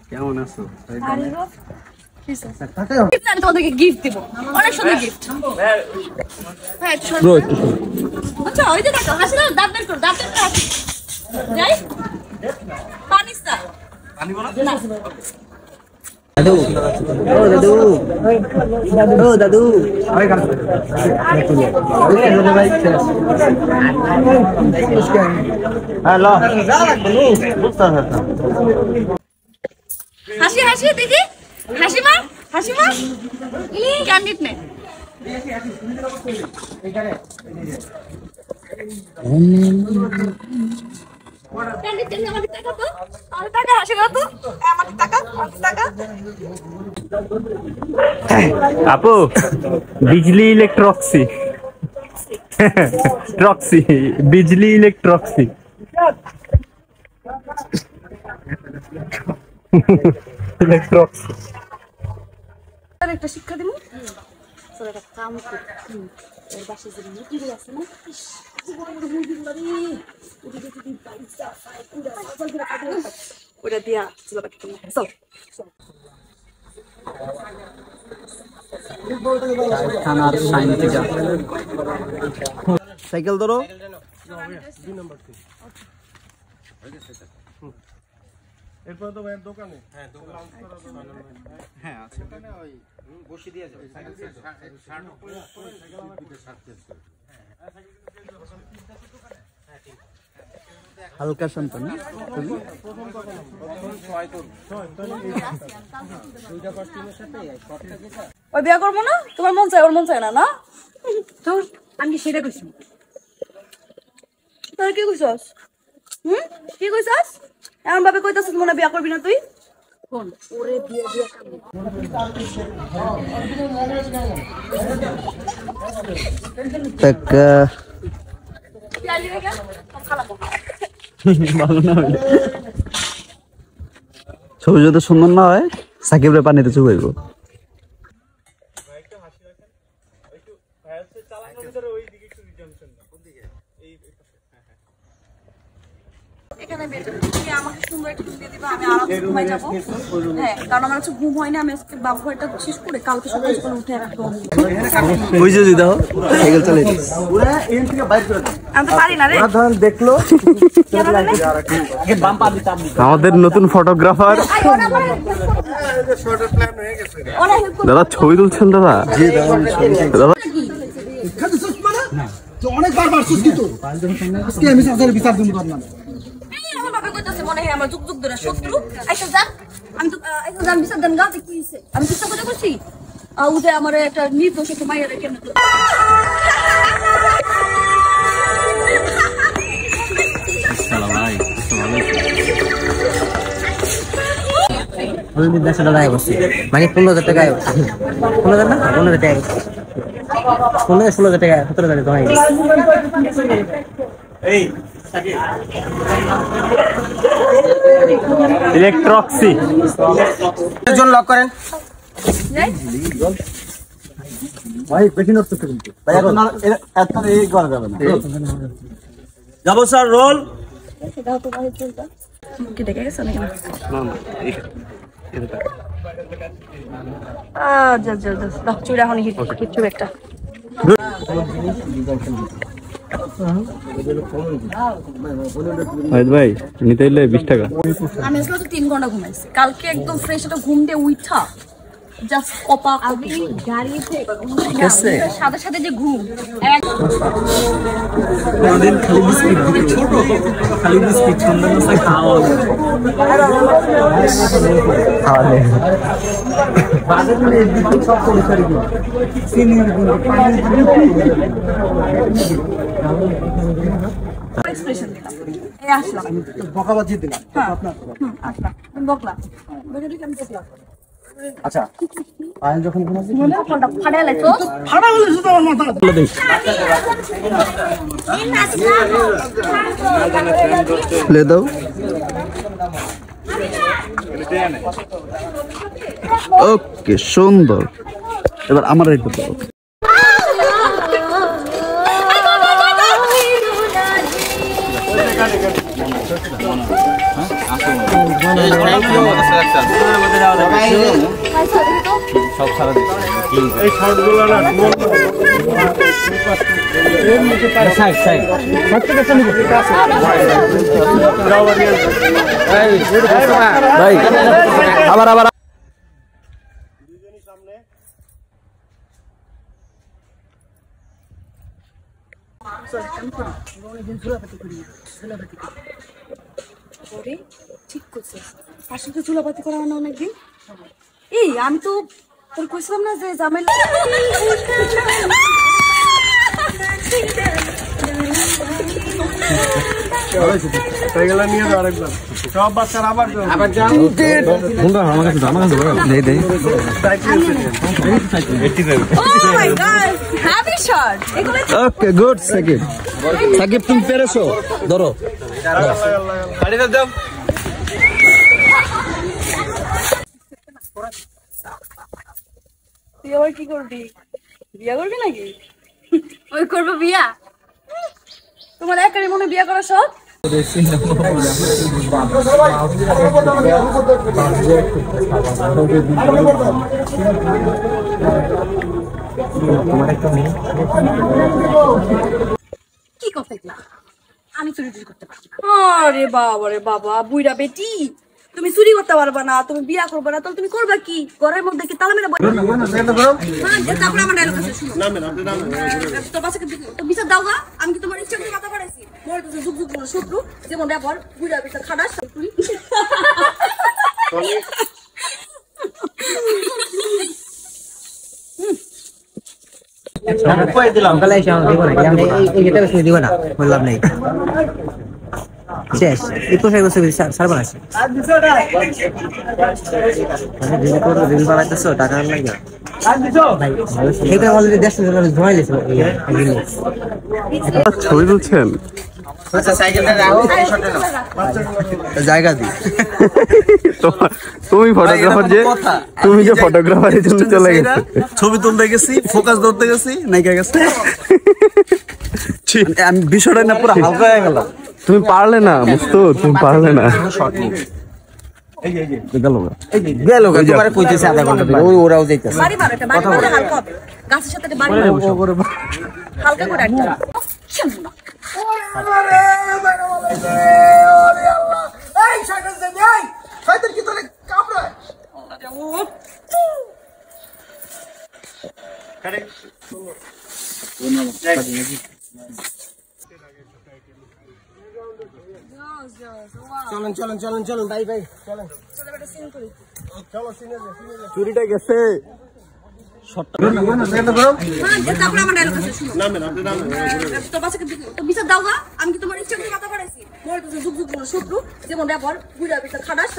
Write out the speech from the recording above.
কেমন আছো? তোমাদেরকে গিফট দেবো, অনেক সুন্দর গিফট। আচ্ছা ওই যে দেখো হাসি দাও, দাঁত বের করো, দাঁত বের করো। যাই পানিস না, পানি বলো না। দাদু ও দাদু ও দাদু ভাই কাজ ভাই হ্যালো হাসি হাসি দেখি, হাসি মার, হাসি মার। ক্যান্ডিড নে আপু बिजली इलेक्ट्रॉक्सी ट्रॉक्सी बिजली इलेक्ट्रॉक्सी इलेक्ट्रॉक्सी একটা শিক্ষা দিমু তোর একটা কাম কর এর বাসে যে মিটিং আছে না ওটা দিয়া চলো বাকি চল থানার সাইন থেকে সাইকেল ধরো 2 নম্বর থেকে এরপর তো ভাই দোকানে হ্যাঁ দোকান হ্যাঁ আছে এখানে ওই বসি দিয়ে যাবে সাইকেল শার্ট পরে সাইকেল আমার পিঠে শার্ট চেঞ্জ করে হালকা শান্ত না ওই বিয়া করবো না, তোমার মন চায় ওর মন চায় না, না তো আমি সেটা কইছি। তোর কি কইছস? কি কইছস? এমন ভাবে কইতাছিস মনে বিয়া করবি না তুই? কোন ওরে বিয়া বিয়া টাকা ভালো না হইলে ছবি যদি সুন্দর না হয় সাকিবের পানিতে চুবাইবো। এখানে বের তুমি আমাকে সুন্দর একটা দিয়ে দিবা, আমি আরামসে ঘুমাই যাবো। হ্যাঁ কারণ আমার হচ্ছে ঘুম হয় না, আমি আজকে বাবু ঘরটা শেষ করে কালকে সকালে সকালে উঠে রাখবো। ওই যে দাও সাইকেল চালাই দিস পুরো এন থেকে বাইর করে দাও। আমি তো পারি না রে। ধর দেখলো আমাদের নতুন ফটোগ্রাফার দাদা ছবি তুলছেন দাদা। দাদা অনেকবার বারছিস কিন্তু আজকে আমি সাথে বিচার দিমু তোর নামে। আমার বাবা কইতাছে মনে হয় আমার যুগ যুগ ধরে শত্রু। আইসা যা, আমি তো আইসা যা বিচার দেন গাতে কি হইছে? আমি কিছু কথা কইছি? উদে আমার একটা নির্দোষ একটা মাইয়া রেখে না। আসসালামু আলাইকুম। আমি 10 টাকা বসছি মানে 15,000 টাকা 15,000 না 15,000 টাকা 16,000 টাকা 17,000 টাকা এই ইলেকট্রক্সি জন লক করেন ভাই বেশি নষ্ট করুন ভাই এখন এত এই করা যাবে না। যাবো স্যার রোল দাও তো ভাই চলতা কি দেখে গেছ নাকি না? না না এটা যা যা যা দাও চুড়া হনি হিট কিছু একটা ভাই নিতে এলে 20 টাকা। আমি আজকে তো 3 ঘন্টা ঘুমাইছি, কালকে একদম ফ্রেশ একটা ঘুম দিয়ে উঠা জাস্ট কপা কপি গাড়িতে গেছে সাথে সাথে যে ঘুম এক কোনদিন খালি বিস্কিট দিতে ছোট খালি বিস্কিট সুন্দর না খাওয়া খাওয়ালে বাজারে নিয়ে দিতে সব করে সারি দিই সিনিয়র গুলো পানি এক্সপ্রেশন দিলাম এই আসলাম বকাবাজি দিলাম আপনার আসলাম বকলা বেটারি কেমন দেখলাম আচ্ছা আইন যখন ঘুমাচ্ছি মনে ফোনটা ফাড়া লাইছো ফাড়া বলে শুধু আমার মাথা ले दो ओके সুন্দর এবার আমার একটু দাও সব সারা এই শর্টগুলো না সাইড সাইড ভাই আবার আবার দুজনই সামনে ঠিক করছে পাশে তো চুলাপাতি করা হয় না অনেকদিন। এই আমি তো তোর কইছিলাম না যে জামাইল এগুলো নিয়ে যাও আরেকবার সব বাচ্চারা আবার যাও Oh my God! Happy shot! এগুলো ওকে গুড সাকিব সাকিব তুমি পেরেছো ধরো গাড়িটা দাও তুই আবার কি করবি? বিয়া করবি নাকি? ওই করবো বিয়া? তোমার একারই মনে বিয়া করা সব? কি কথা এগুলা? আমি চুরি টুরি করতে পারবো না। আরে বাবা রে বাবা, বুইড়া বেটি তুমি চুরি করতে পারবা না, তুমি বিয়া করবে না, তাহলে তুমি করবা কি? ঘরের মধ্যে কি তালা মেরে বসে? তারপরে আমার ডায়লগ আছে, শুনো। তোর বাসাকে তো বিচার দাও গা, আমি কি তোমার ইচ্ছা করে কথা বলেছি? মোর তো যুগ যুগ করে শত্রু, যেমন ব্যাপার বুইড়া বেটা খাটাস তুই। শেষ 21 বছর সারবার আছে রিল বানাইতেছো টাকা লাগে এটা অলরেডি 100 টাকা জমা দিয়েছে ছবি তুলছেন জায়গা দি তুমি ফটোগ্রাফার যে তুমি যে ফটোগ্রাফারের জন্য চলে গেছে ছবি তুলতে গেছি ফোকাস ধরতে গেছি নাইকা গেছে আমি বিষয়টা না পুরো হালকা হয়ে গেল তুমি পারলে না মুস্তু তুমি পারলে না গেল তোমারে কইতেছে আধা ঘন্টা ওই ওরাও যাইতেছে বাড়ি মারো এটা, বাড়ি মারলে হালকা হবে। গাছের সাথে বাড়ি মারো, হালকা করে একটা শুনো না। চলেন চলেন চলেন চলেন ভাই ভাই চলেন চলো সিনে চুরিটা গেছে তারপরে আমার ডায়লগ আছে, শুনো। তোর বাসাকে তো বিচার দাও গা, আমি কি তোমার ইচ্ছা করে কথা বলেছি? মোর তো যুগ যুগ করে শত্রু, যেমন ব্যাপার বুইড়া বেটা খাটাস